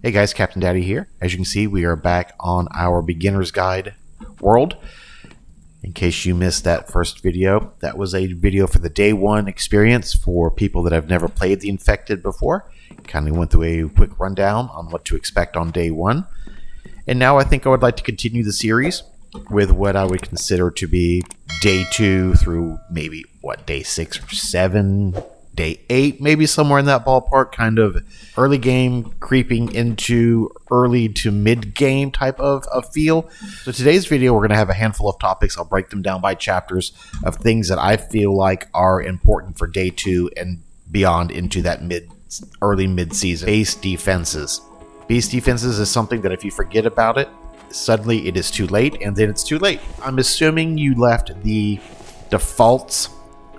Hey guys, Captain Daddy here. As you can see, we are back on our beginner's guide world. In case you missed that first video, that was a video for the day one experience for people that have never played the Infected before. Kind of went through a quick rundown on what to expect on day one. And now I think I would like to continue the series with what I would consider to be day 2 through maybe, day 6 or 7, day 8, maybe somewhere in that ballpark, kind of early game creeping into early to mid game type of feel. So today's video, we're going to have a handful of topics. I'll break them down by chapters of things that I feel like are important for day 2 and beyond into that early mid season. Base defenses. Base defenses is something that if you forget about it, suddenly it is too late, and then it's too late. I'm assuming you left the defaults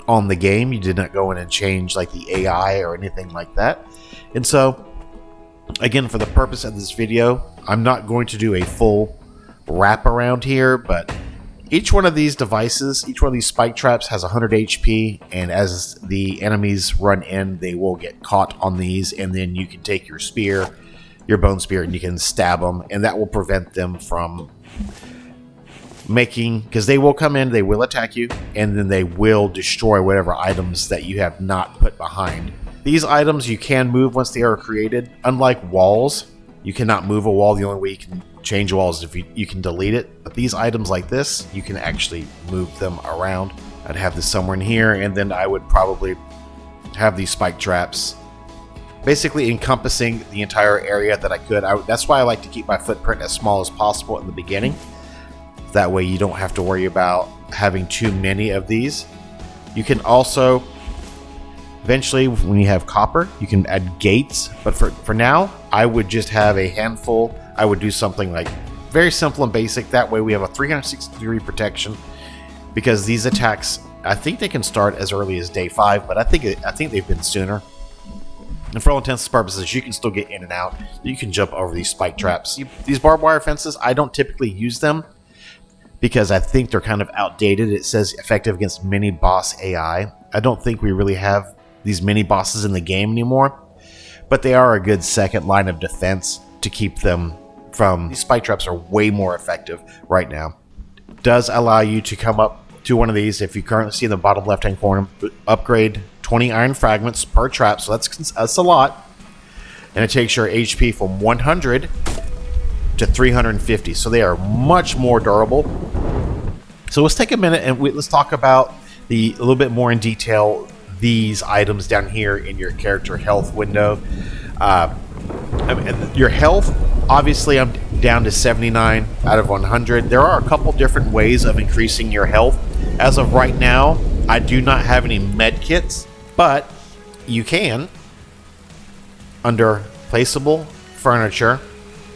on the game. You did not go in and change like the AI or anything like that. And so again, for the purpose of this video, I'm not going to do a full wrap around here, but each one of these devices, each one of these spike traps has 100 HP, and as the enemies run in, they will get caught on these, and then you can take your spear, your bone spear, and you can stab them, and that will prevent them from because they will come in, they will attack you, and then they will destroy whatever items that you have not put behind. These items you can move once they are created. Unlike walls, you cannot move a wall. The only way you can change walls is if you can delete it. But these items like this, you can actually move them around. I'd have this somewhere in here, and then I would probably have these spike traps basically encompassing the entire area that I could. That's why I like to keep my footprint as small as possible in the beginning. That way you don't have to worry about having too many of these. You can also, eventually when you have copper, you can add gates. But for now, I would just have a handful. I would do something like very simple and basic. That way we have a 360-degree protection. Because these attacks, I think they can start as early as day 5, but I think they've been sooner. And for all intents and purposes, you can still get in and out. You can jump over these spike traps. These barbed wire fences, I don't typically use them, because I think they're kind of outdated. It says effective against mini boss AI. I don't think we really have these mini bosses in the game anymore, but they are a good second line of defense to keep them from. These spike traps are way more effective right now. It does allow you to come up to one of these. If you currently see in the bottom left hand corner, upgrade 20 iron fragments per trap, so that's a lot. And it takes your HP from 100 to 350, so they are much more durable. So let's take a minute and let's talk about a little bit more in detail these items down here in your character health window. Your health, obviously I'm down to 79 out of 100. There are a couple different ways of increasing your health. As of right now, I do not have any med kits, but you can, under placeable furniture,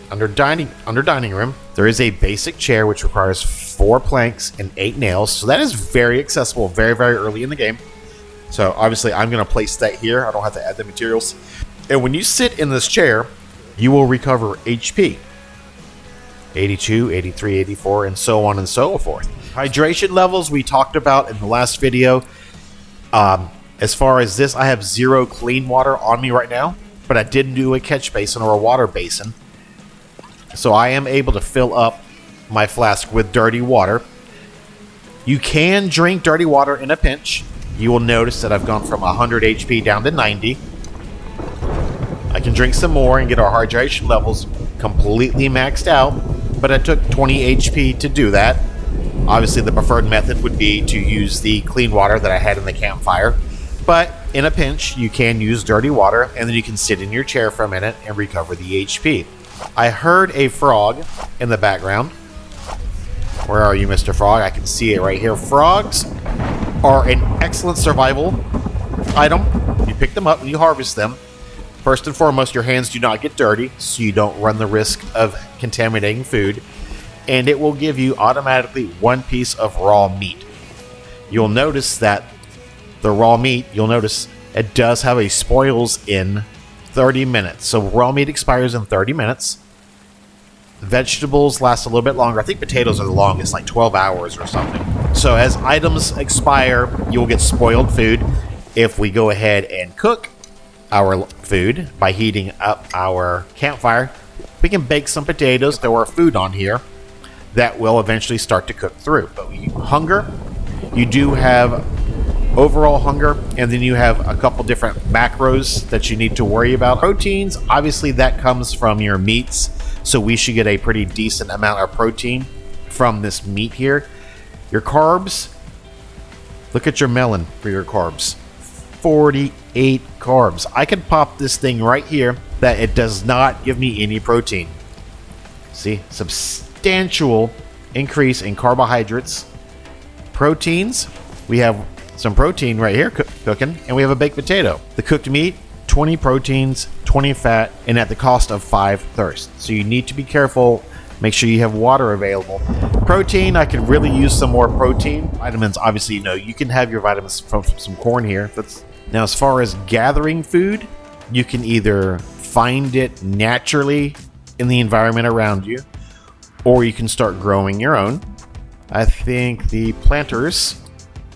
under dining room, there is a basic chair which requires 4 planks and 8 nails. So that is very accessible very, very early in the game. So obviously I'm going to place that here. I don't have to add the materials. And when you sit in this chair, you will recover HP. 82, 83, 84, and so on and so forth. Hydration levels we talked about in the last video. As far as this, I have 0 clean water on me right now, but I didn't do a catch basin or a water basin. So I am able to fill up my flask with dirty water. You can drink dirty water in a pinch. You will notice that I've gone from 100 HP down to 90. I can drink some more and get our hydration levels completely maxed out, but I took 20 HP to do that. Obviously the preferred method would be to use the clean water that I had in the campfire, but in a pinch you can use dirty water, and then you can sit in your chair for a minute and recover the HP. I heard a frog in the background. Where are you, Mr. Frog? I can see it right here. Frogs are an excellent survival item. You pick them up and you harvest them. First and foremost, your hands do not get dirty, so you don't run the risk of contaminating food. And it will give you automatically 1 piece of raw meat. You'll notice that the raw meat, it does have a spoils in 30 minutes. So raw meat expires in 30 minutes. Vegetables last a little bit longer. I think potatoes are the longest, like 12 hours or something. So as items expire, you'll get spoiled food. If we go ahead and cook our food by heating up our campfire. We can bake some potatoes, throw our food on here that will eventually start to cook through. But hunger, you do have overall hunger, and then you have a couple different macros that you need to worry about. Proteins, obviously that comes from your meats, so we should get a pretty decent amount of protein from this meat here. Your carbs, look at your melon for your carbs. 48 carbs. I can pop this thing right here that it does not give me any protein. See, substantial increase in carbohydrates. Proteins, we have some protein right here cooking, and we have a baked potato. The cooked meat, 20 proteins, 20 fat, and at the cost of 5 thirst. So you need to be careful. Make sure you have water available. Protein, I could really use some more protein. Vitamins, obviously, you can have your vitamins from some corn here. Now, as far as gathering food, you can either find it naturally in the environment around you, or you can start growing your own. I think the planters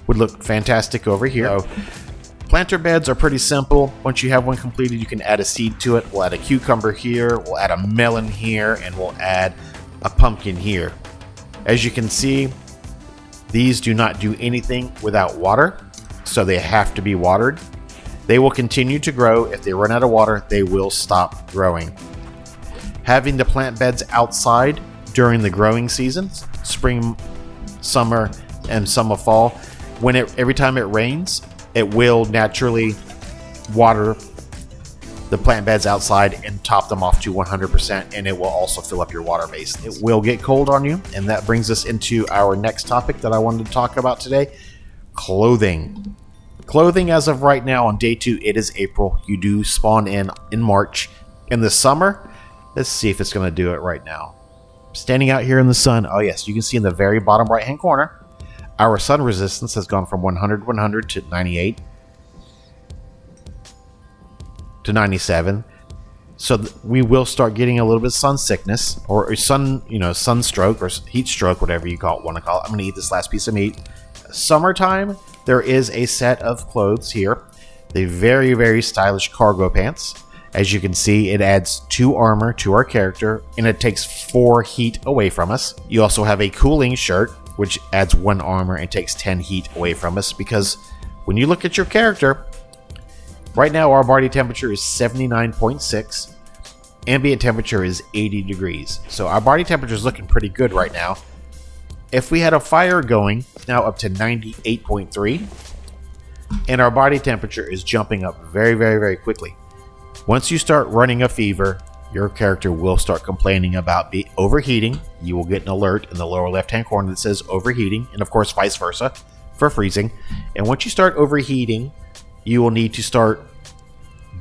would look fantastic over here. So, planter beds are pretty simple. Once you have one completed, you can add a seed to it. We'll add a cucumber here, we'll add a melon here, and we'll add a pumpkin here. As you can see, these do not do anything without water, so they have to be watered. They will continue to grow. If they run out of water, they will stop growing. Having the plant beds outside during the growing seasons, spring, summer, and some of fall, every time it rains, it will naturally water the plant beds outside and top them off to 100%, and it will also fill up your water base. It will get cold on you, and that brings us into our next topic that I wanted to talk about today: clothing. Clothing, as of right now on day 2, it is April. You do spawn in March. In the summer, let's see if it's going to do it right now. Standing out here in the sun, oh yes, you can see in the very bottom right hand corner, our sun resistance has gone from 100 to 98 to 97. So we will start getting a little bit of sun sickness, or sunstroke, or heat stroke, whatever you want to call it. I'm going to eat this last piece of meat. Summertime, there is a set of clothes here. The very, very stylish cargo pants. As you can see, it adds 2 armor to our character, and it takes 4 heat away from us. You also have a cooling shirt, which adds 1 armor and takes 10 heat away from us, because when you look at your character, right now our body temperature is 79.6. Ambient temperature is 80 degrees. So our body temperature is looking pretty good right now. If we had a fire going, it's now up to 98.3. And our body temperature is jumping up very, very, very quickly. Once you start running a fever, your character will start complaining about overheating. You will get an alert in the lower left-hand corner that says overheating, and of course vice versa for freezing. And once you start overheating, you will need to start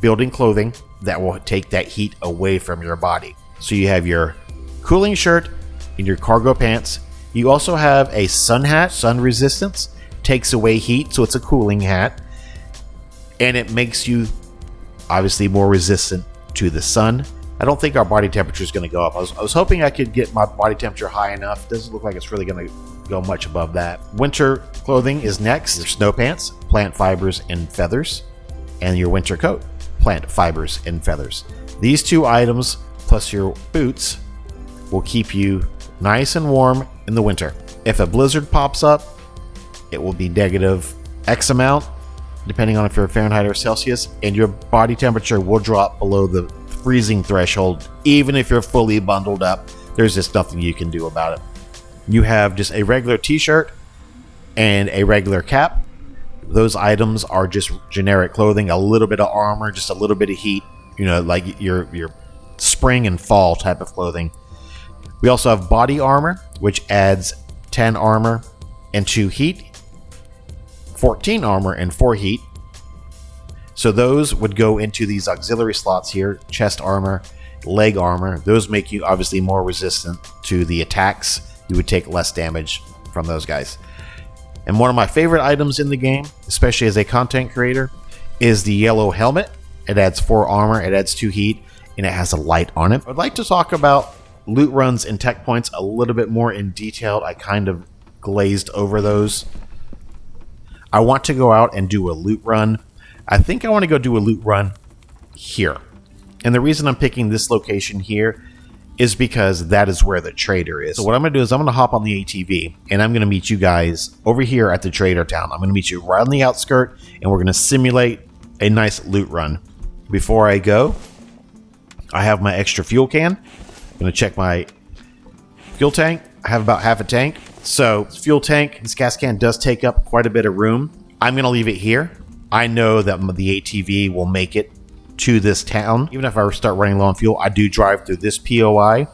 building clothing that will take that heat away from your body. So you have your cooling shirt and your cargo pants. You also have a sun hat. Sun resistance takes away heat, so it's a cooling hat, and it makes you obviously more resistant to the sun. I don't think our body temperature is going to go up. I was hoping I could get my body temperature high enough. Doesn't look like it's really going to go much above that. Winter clothing is next. Your snow pants, plant fibers and feathers, and your winter coat, plant fibers and feathers. These 2 items plus your boots will keep you nice and warm in the winter. If a blizzard pops up, it will be negative X amount, depending on if you're Fahrenheit or Celsius, and your body temperature will drop below the freezing threshold. Even if you're fully bundled up, there's just nothing you can do about it. You have just a regular t-shirt and a regular cap. Those items are just generic clothing, a little bit of armor, just a little bit of heat, like your spring and fall type of clothing. We also have body armor, which adds 10 armor and 2 heat, 14 armor and 4 heat. So those would go into these auxiliary slots here: chest armor, leg armor. Those make you obviously more resistant to the attacks. You would take less damage from those guys. And one of my favorite items in the game, especially as a content creator, is the yellow helmet. It adds 4 armor, it adds 2 heat, and it has a light on it. I'd like to talk about loot runs and tech points a little bit more in detail. I kind of glazed over those. I want to go out and do a loot run. I think I want to go do a loot run here. And the reason I'm picking this location here is because that is where the trader is. So what I'm going to do is I'm going to hop on the ATV and I'm going to meet you guys over here at the trader town. I'm going to meet you right on the outskirt and we're going to simulate a nice loot run. Before I go, I have my extra fuel can. I'm going to check my fuel tank. I have about half a tank. So this fuel tank, this gas can does take up quite a bit of room. I'm going to leave it here. I know that the ATV will make it to this town. Even if I start running low on fuel, I do drive through this POI,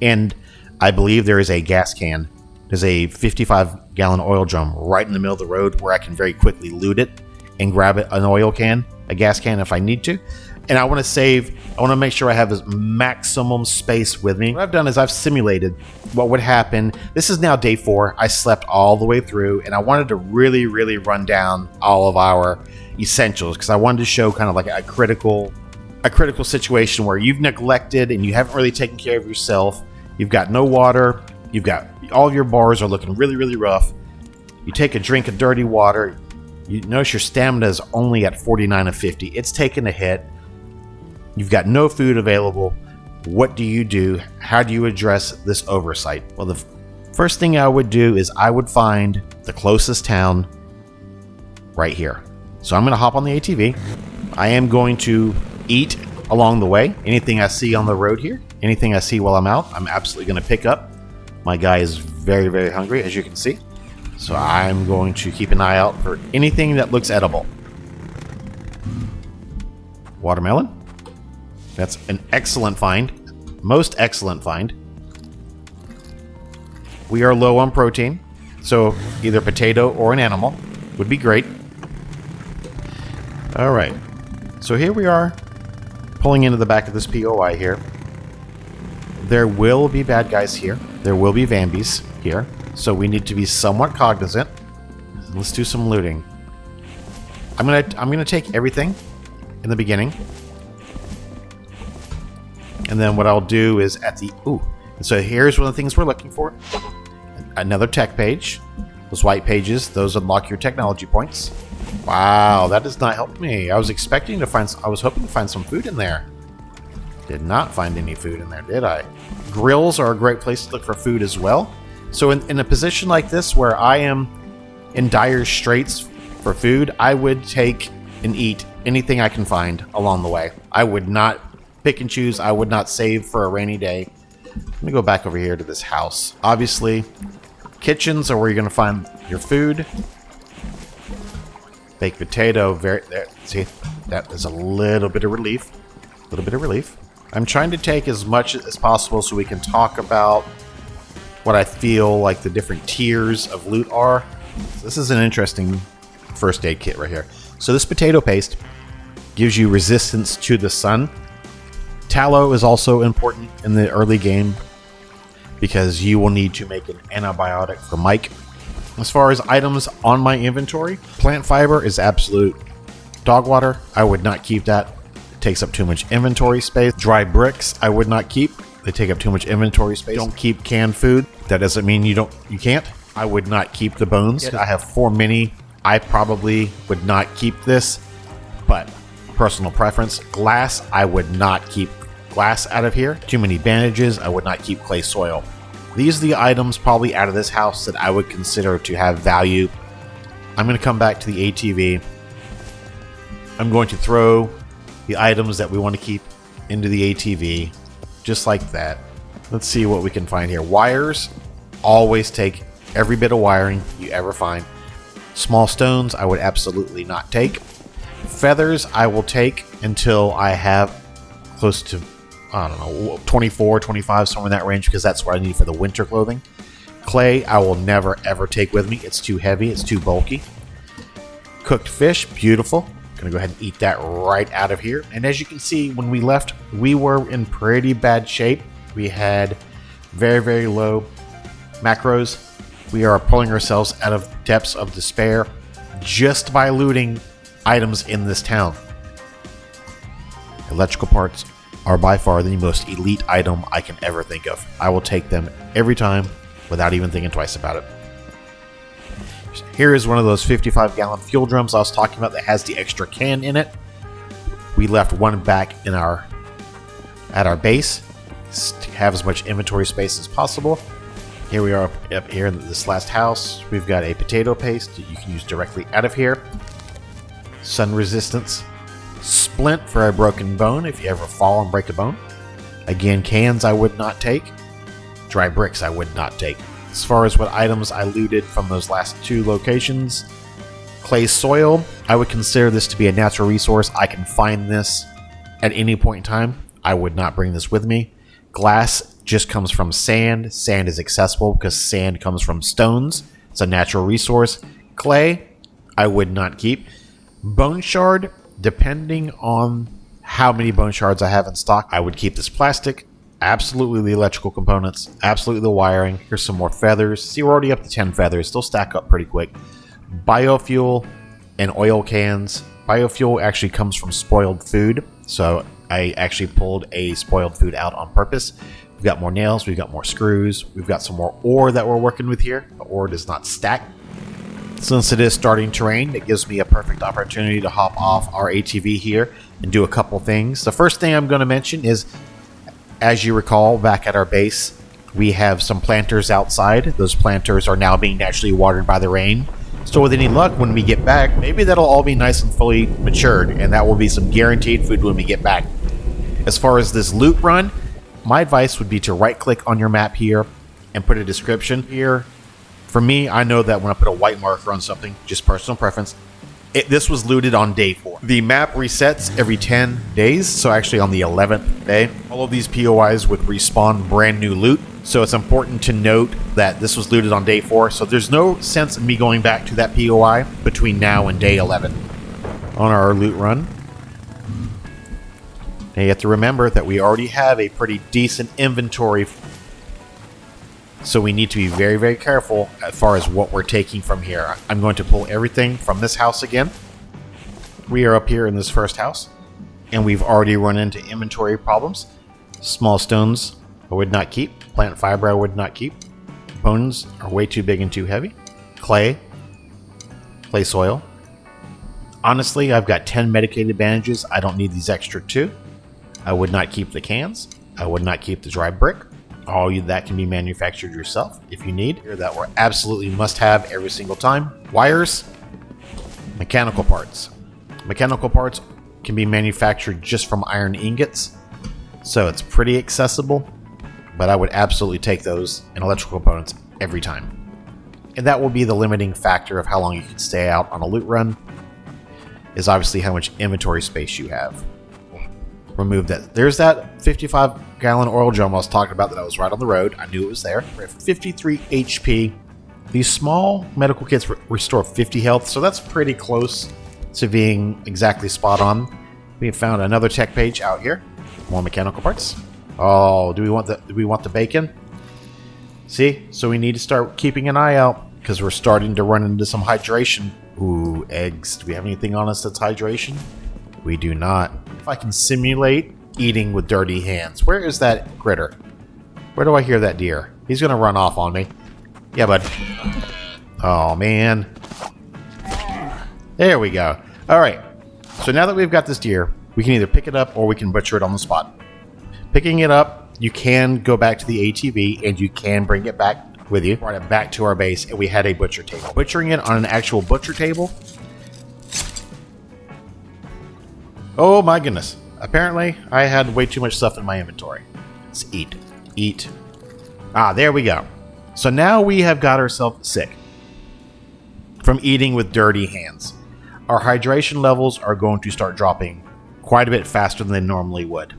and I believe there is a gas can. There's a 55-gallon oil drum right in the middle of the road where I can very quickly loot it and grab it, an oil can, a gas can if I need to. And I want to save, I want to make sure I have this maximum space with me. What I've done is I've simulated what would happen. This is now day 4. I slept all the way through, and I wanted to really, really run down all of our essentials because I wanted to show kind of like a critical situation where you've neglected and you haven't really taken care of yourself. You've got no water. You've got all of your bars are looking really, really rough. You take a drink of dirty water. You notice your stamina is only at 49 of 50. It's taken a hit. You've got no food available. What do you do? How do you address this oversight? Well, the first thing I would do is I would find the closest town right here. So I'm going to hop on the ATV. I am going to eat along the way. Anything I see on the road here, anything I see while I'm out, I'm absolutely going to pick up. My guy is very, very hungry, as you can see. So I'm going to keep an eye out for anything that looks edible. Watermelon. That's an excellent find. Most excellent find. We are low on protein, so either potato or an animal would be great. All right. So here we are pulling into the back of this POI here. There will be bad guys here. There will be Vambies here. So we need to be somewhat cognizant. Let's do some looting. I'm gonna take everything in the beginning. And then what I'll do is at the... So here's one of the things we're looking for. Another tech page. Those white pages, those unlock your technology points. Wow, that does not help me. I was hoping to find some food in there. Did not find any food in there, did I? Grills are a great place to look for food as well. So in a position like this where I am in dire straits for food, I would take and eat anything I can find along the way. I would not pick and choose. I would not save for a rainy day. Let me go back over here to this house. Obviously, kitchens are where you're going to find your food. Baked potato, see, that is a little bit of relief. A little bit of relief. I'm trying to take as much as possible so we can talk about what I feel like the different tiers of loot are. This is an interesting first aid kit right here. So this potato paste gives you resistance to the sun. Tallow is also important in the early game because you will need to make an antibiotic for Mike. As far as items on my inventory, plant fiber is absolute dog water. I would not keep that. It takes up too much inventory space. Dry bricks, I would not keep. They take up too much inventory space. Don't keep canned food. That doesn't mean you can't. I would not keep the bones. I have 4 mini. I probably would not keep this, but personal preference. Glass, I would not keep glass out of here. Too many bandages, I would not keep clay soil. These are the items probably out of this house that I would consider to have value. I'm going to come back to the ATV. I'm going to throw the items that we want to keep into the ATV, just like that. Let's see what we can find here. Wires, always take every bit of wiring you ever find. Small stones, I would absolutely not take. Feathers, I will take until I have close to, I don't know, 24, 25, somewhere in that range, because that's what I need for the winter clothing. Clay, I will never, ever take with me. It's too heavy. It's too bulky. Cooked fish, beautiful. Going to go ahead and eat that right out of here. And as you can see, when we left, we were in pretty bad shape. We had very, very low macros. We are pulling ourselves out of depths of despair just by looting items in this town. Electrical parts are by far the most elite item I can ever think of. I will take them every time without even thinking twice about it. Here is one of those 55-gallon fuel drums I was talking about that has the extra can in it. We left one back in at our base to have as much inventory space as possible. Here we are up here in this last house. We've got a potato paste that you can use directly out of here. Sun resistance. Splint for a broken bone if you ever fall and break a bone. Again, cans I would not take. Dry bricks I would not take. As far as what items I looted from those last two locations, clay soil, I would consider this to be a natural resource. I can find this at any point in time. I would not bring this with me. Glass just comes from sand. Sand is accessible because sand comes from stones. It's a natural resource. Clay, I would not keep. Bone shard, depending on how many bone shards I have in stock, I would keep this plastic. Absolutely the electrical components. Absolutely the wiring. Here's some more feathers. See, we're already up to 10 feathers. They'll stack up pretty quick. Biofuel and oil cans. Biofuel actually comes from spoiled food, so I actually pulled a spoiled food out on purpose. We've got more nails, we've got more screws, we've got some more ore that we're working with here. The ore does not stack. Since it is starting to rain, it gives me a perfect opportunity to hop off our ATV here and do a couple things. The first thing I'm going to mention is, as you recall, back at our base, we have some planters outside. Those planters are now being naturally watered by the rain. So with any luck, when we get back, maybe that'll all be nice and fully matured, and that will be some guaranteed food when we get back. As far as this loot run, my advice would be to right-click on your map here and put a description here. For me, I know that when I put a white marker on something, just personal preference, this was looted on day 4. The map resets every 10 days, so actually on the 11th day. All of these POIs would respawn brand new loot, so it's important to note that this was looted on day 4, so there's no sense in me going back to that POI between now and day 11 on our loot run. Now you have to remember that we already have a pretty decent inventory, so we need to be very, very careful as far as what we're taking from here. I'm going to pull everything from this house again. We are up here in this first house, and we've already run into inventory problems. Small stones I would not keep. Plant fiber I would not keep. Bones are way too big and too heavy. Clay soil. Honestly, I've got 10 medicated bandages. I don't need these extra 2. I would not keep the cans. I would not keep the dry brick. All that can be manufactured yourself if you need. That were absolutely must have every single time. Wires, mechanical parts. Mechanical parts can be manufactured just from iron ingots, so it's pretty accessible, but I would absolutely take those and electrical components every time. And that will be the limiting factor of how long you can stay out on a loot run, is obviously how much inventory space you have. Remove that. There's that 55-gallon oil drum I was talking about that I was right on the road. I knew it was there. We're at 53 HP. These small medical kits restore 50 health, so that's pretty close to being exactly spot on. We found another tech page out here. More mechanical parts. Oh, do we want the bacon? See? So we need to start keeping an eye out because we're starting to run into some hydration. Ooh, eggs. Do we have anything on us that's hydration? We do not. If I can simulate eating with dirty hands. Where is that critter? Where do I hear that deer? He's going to run off on me. Yeah, bud. Oh, man. There we go. All right. So now that we've got this deer, we can either pick it up or we can butcher it on the spot. Picking it up, you can go back to the ATV and you can bring it back with you. Brought it back to our base and we had a butcher table. Butchering it on an actual butcher table. Oh my goodness. Apparently, I had way too much stuff in my inventory. Let's eat. Eat. Ah, there we go. So now we have got ourselves sick from eating with dirty hands. Our hydration levels are going to start dropping quite a bit faster than they normally would.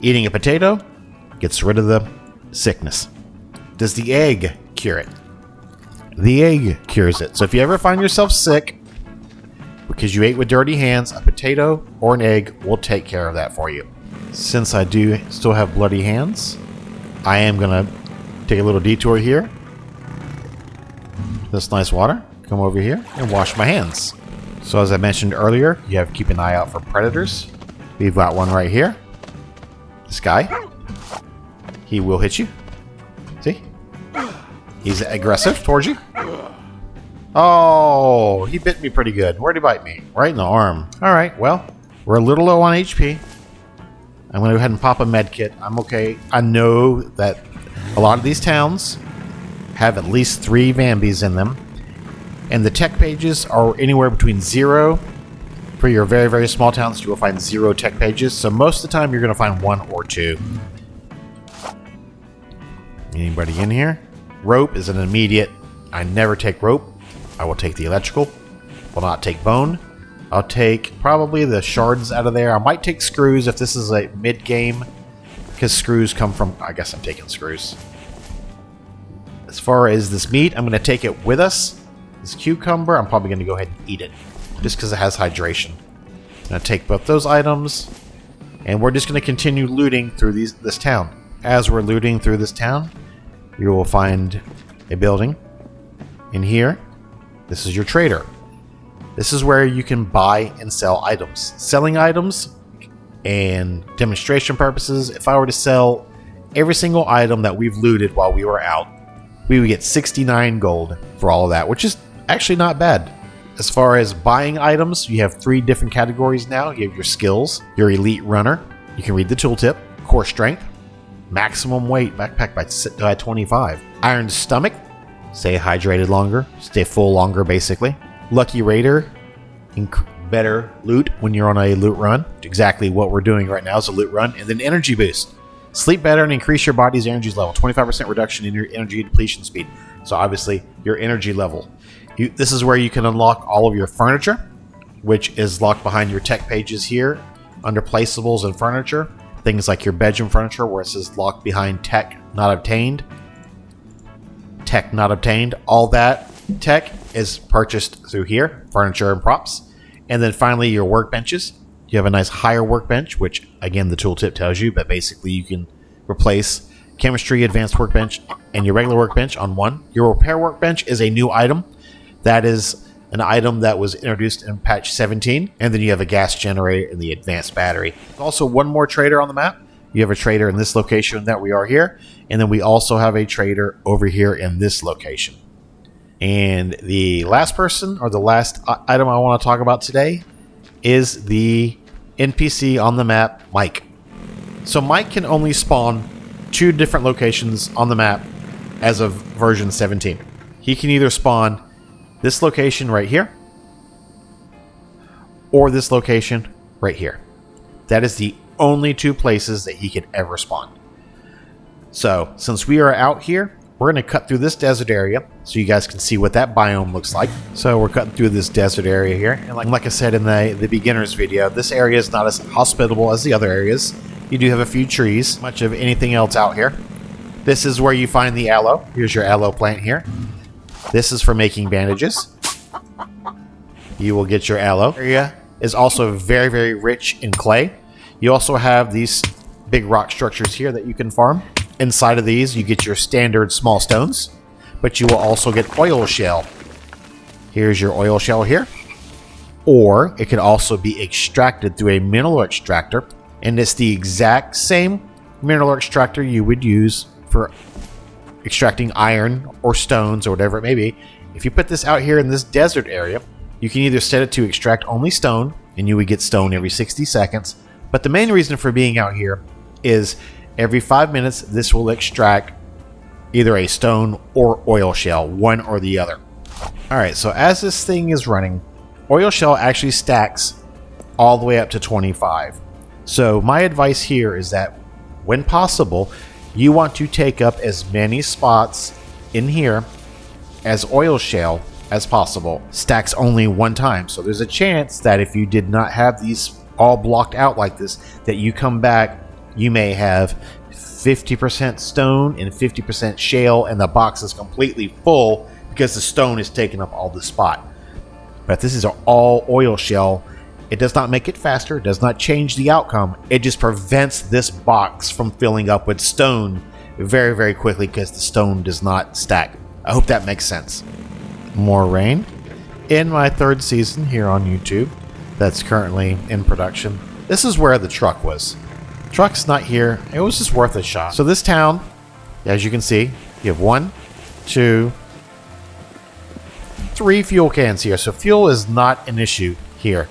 Eating a potato gets rid of the sickness. Does the egg cure it? The egg cures it. So if you ever find yourself sick because you ate with dirty hands, a potato or an egg will take care of that for you. Since I do still have bloody hands, I am going to take a little detour here. This nice water. Come over here and wash my hands. So as I mentioned earlier, you have to keep an eye out for predators. We've got one right here. This guy. He will hit you. See? He's aggressive towards you. Oh, he bit me pretty good. Where'd he bite me? Right in the arm. All right, well, we're a little low on HP. I'm going to go ahead and pop a med kit. I'm okay. I know that a lot of these towns have at least 3 Vambies in them. And the tech pages are anywhere between 0. For your very, very small towns, you will find 0 tech pages. So most of the time, you're going to find 1 or 2. Anybody in here? Rope is an immediate. I never take rope. I will take the electrical. Will not take bone. I'll take probably the shards out of there. I might take screws if this is a mid-game, because screws come from... I guess I'm taking screws. As far as this meat, I'm going to take it with us. This cucumber, I'm probably going to go ahead and eat it, just because it has hydration. I'm going to take both those items, and we're just going to continue looting through this town. As we're looting through this town, you will find a building. In here, this is your trader. This is where you can buy and sell items. Selling items, and demonstration purposes, if I were to sell every single item that we've looted while we were out, we would get 69 gold for all of that, which is actually not bad. As far as buying items, you have 3 different categories now. You have your skills, your elite runner, you can read the tooltip, core strength, maximum weight, backpack by 25, iron stomach, stay hydrated longer, stay full longer basically. Lucky Raider, better loot when you're on a loot run. Exactly what we're doing right now is a loot run. And then energy boost. Sleep better and increase your body's energy level. 25% reduction in your energy depletion speed. So obviously your energy level. This is where you can unlock all of your furniture, which is locked behind your tech pages here under placeables and furniture. Things like your bedroom furniture where it says locked behind tech not obtained. Tech not obtained. All that tech is purchased through here, furniture and props. And then finally your workbenches. You have a nice higher workbench, which again the tooltip tells you, but basically you can replace chemistry advanced workbench and your regular workbench on one. Your repair workbench is a new item. That is an item that was introduced in patch 17. And then you have a gas generator and the advanced battery. Also one more trader on the map. You have a trader in this location that we are here. And then we also have a trader over here in this location. And the last person, or the last item I want to talk about today, is the NPC on the map, Mike. So Mike can only spawn 2 different locations on the map as of version 17. He can either spawn this location right here, or this location right here. That is the only 2 places that he could ever spawn. So, since we are out here, we're going to cut through this desert area so you guys can see what that biome looks like. So we're cutting through this desert area here. And like I said in the beginner's video, this area is not as hospitable as the other areas. You do have a few trees, much of anything else out here. This is where you find the aloe. Here's your aloe plant here. This is for making bandages. You will get your aloe. Area is also very, very rich in clay. You also have these big rock structures here that you can farm. Inside of these, you get your standard small stones, but you will also get oil shale. Here's your oil shale here. Or it can also be extracted through a mineral extractor, and it's the exact same mineral extractor you would use for extracting iron or stones or whatever it may be. If you put this out here in this desert area, you can either set it to extract only stone, and you would get stone every 60 seconds. But the main reason for being out here is every 5 minutes, this will extract either a stone or oil shale, one or the other. Alright, so as this thing is running, oil shale actually stacks all the way up to 25. So my advice here is that when possible, you want to take up as many spots in here as oil shale as possible. Stacks only one time, so there's a chance that if you did not have these all blocked out like this, that you come back, you may have 50% stone and 50% shale, and the box is completely full because the stone is taking up all the spot. But if this is all oil shale, it does not make it faster, it does not change the outcome, it just prevents this box from filling up with stone very, very quickly because the stone does not stack. I hope that makes sense. More rain. In my 3rd season here on YouTube, that's currently in production, this is where the truck was. Truck's not here. It was just worth a shot. So this town, as you can see, you have 1, 2, 3 fuel cans here, so fuel is not an issue here.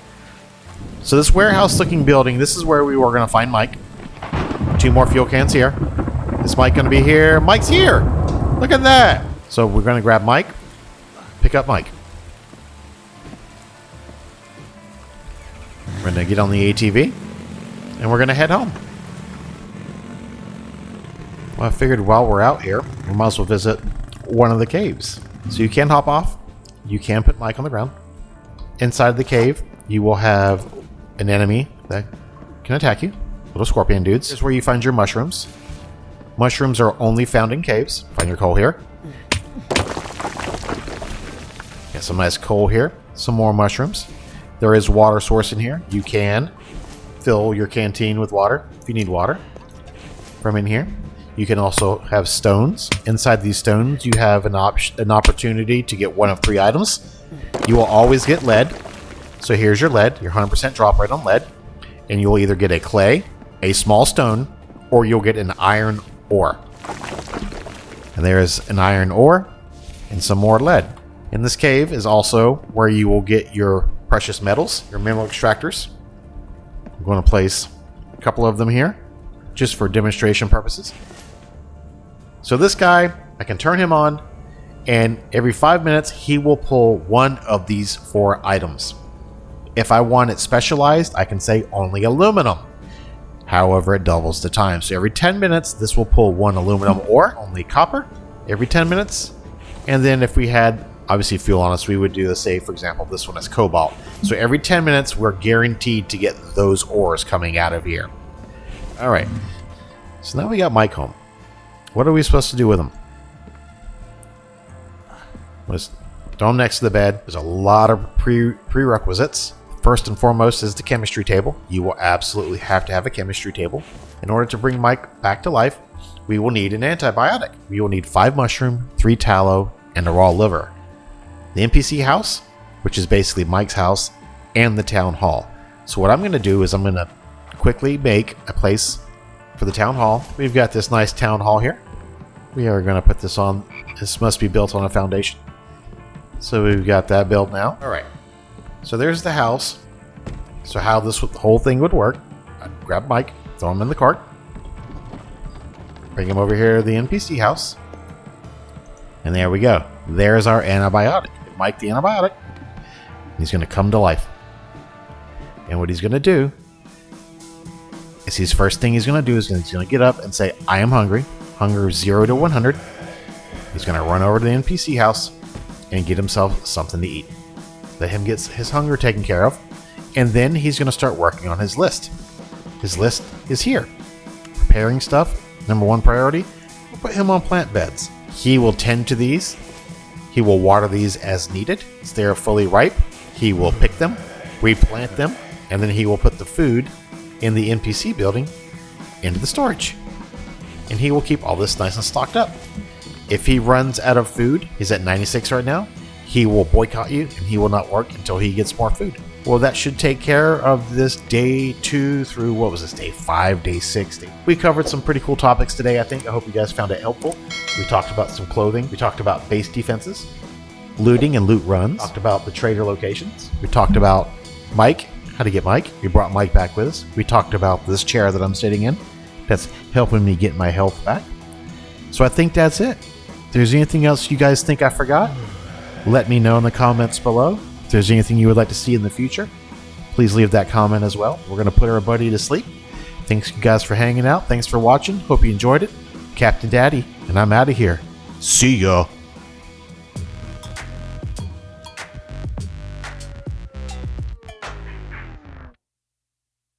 So this warehouse looking building, this is where we were going to find Mike. 2 more fuel cans here. Is Mike going to be here? Mike's here! Look at that! So we're going to grab Mike, pick up Mike. We're going to get on the ATV, and we're going to head home. Well, I figured while we're out here, we might as well visit one of the caves. So you can hop off. You can put Mike on the ground. Inside the cave, you will have an enemy that can attack you. Little scorpion dudes. This is where you find your mushrooms. Mushrooms are only found in caves. Find your coal here. Got some nice coal here. Some more mushrooms. There is water source in here. You can fill your canteen with water if you need water from in here. You can also have stones. Inside these stones, you have an opportunity to get one of 3 items. You will always get lead. So here's your lead, your 100% drop rate on lead. And you will either get a clay, a small stone, or you'll get an iron ore. And there's an iron ore and some more lead. In this cave is also where you will get your precious metals, your mineral extractors. I'm going to place a couple of them here, just for demonstration purposes. So this guy, I can turn him on, and every 5 minutes he will pull one of these 4 items. If I want it specialized, I can say only aluminum. However, it doubles the time. So every 10 minutes, this will pull 1 aluminum ore, only copper, every 10 minutes. And then if we had, obviously, fuel on us, we would do the say, for example, this one is cobalt. So every 10 minutes, we're guaranteed to get those ores coming out of here. All right. So now we got Mike home. What are we supposed to do with him? Let's throw him next to the bed. There's a lot of prerequisites. First and foremost is the chemistry table. You will absolutely have to have a chemistry table. In order to bring Mike back to life, we will need an antibiotic. We will need 5 mushroom, 3 tallow, and a raw liver. The NPC house, which is basically Mike's house, and the town hall. So what I'm going to do is I'm going to quickly make a place for the town hall. We've got this nice town hall here. We are going to put this on. This must be built on a foundation. So we've got that built now. All right. So there's the house. So how this whole thing would work, I'd grab Mike, throw him in the cart, bring him over here to the NPC house, and there we go. There's our antibiotic. Give Mike the antibiotic. He's going to come to life. And what he's going to do is his first thing he's going to do is he's going to get up and say, I am hungry. Hunger 0 to 100. He's going to run over to the NPC house and get himself something to eat. Let him get his hunger taken care of. And then he's going to start working on his list. His list is here. Preparing stuff, number 1 priority. We'll put him on plant beds. He will tend to these. He will water these as needed. Once they are fully ripe, he will pick them, replant them, and then he will put the food in the NPC building into the storage. And he will keep all this nice and stocked up. If he runs out of food, he's at 96 right now, he will boycott you and he will not work until he gets more food. Well, that should take care of this day 2 through, what was this, day 5, day 6. We covered some pretty cool topics today, I think. I hope you guys found it helpful. We talked about some clothing. We talked about base defenses, looting and loot runs. We talked about the trader locations. We talked about Mike, how to get Mike. We brought Mike back with us. We talked about this chair that I'm sitting in that's helping me get my health back. So I think that's it. If there's anything else you guys think I forgot, let me know in the comments below. If there's anything you would like to see in the future, please leave that comment as well. We're going to put everybody to sleep. Thanks you guys for hanging out. Thanks for watching. Hope you enjoyed it. Captain Daddy, and I'm out of here. See ya.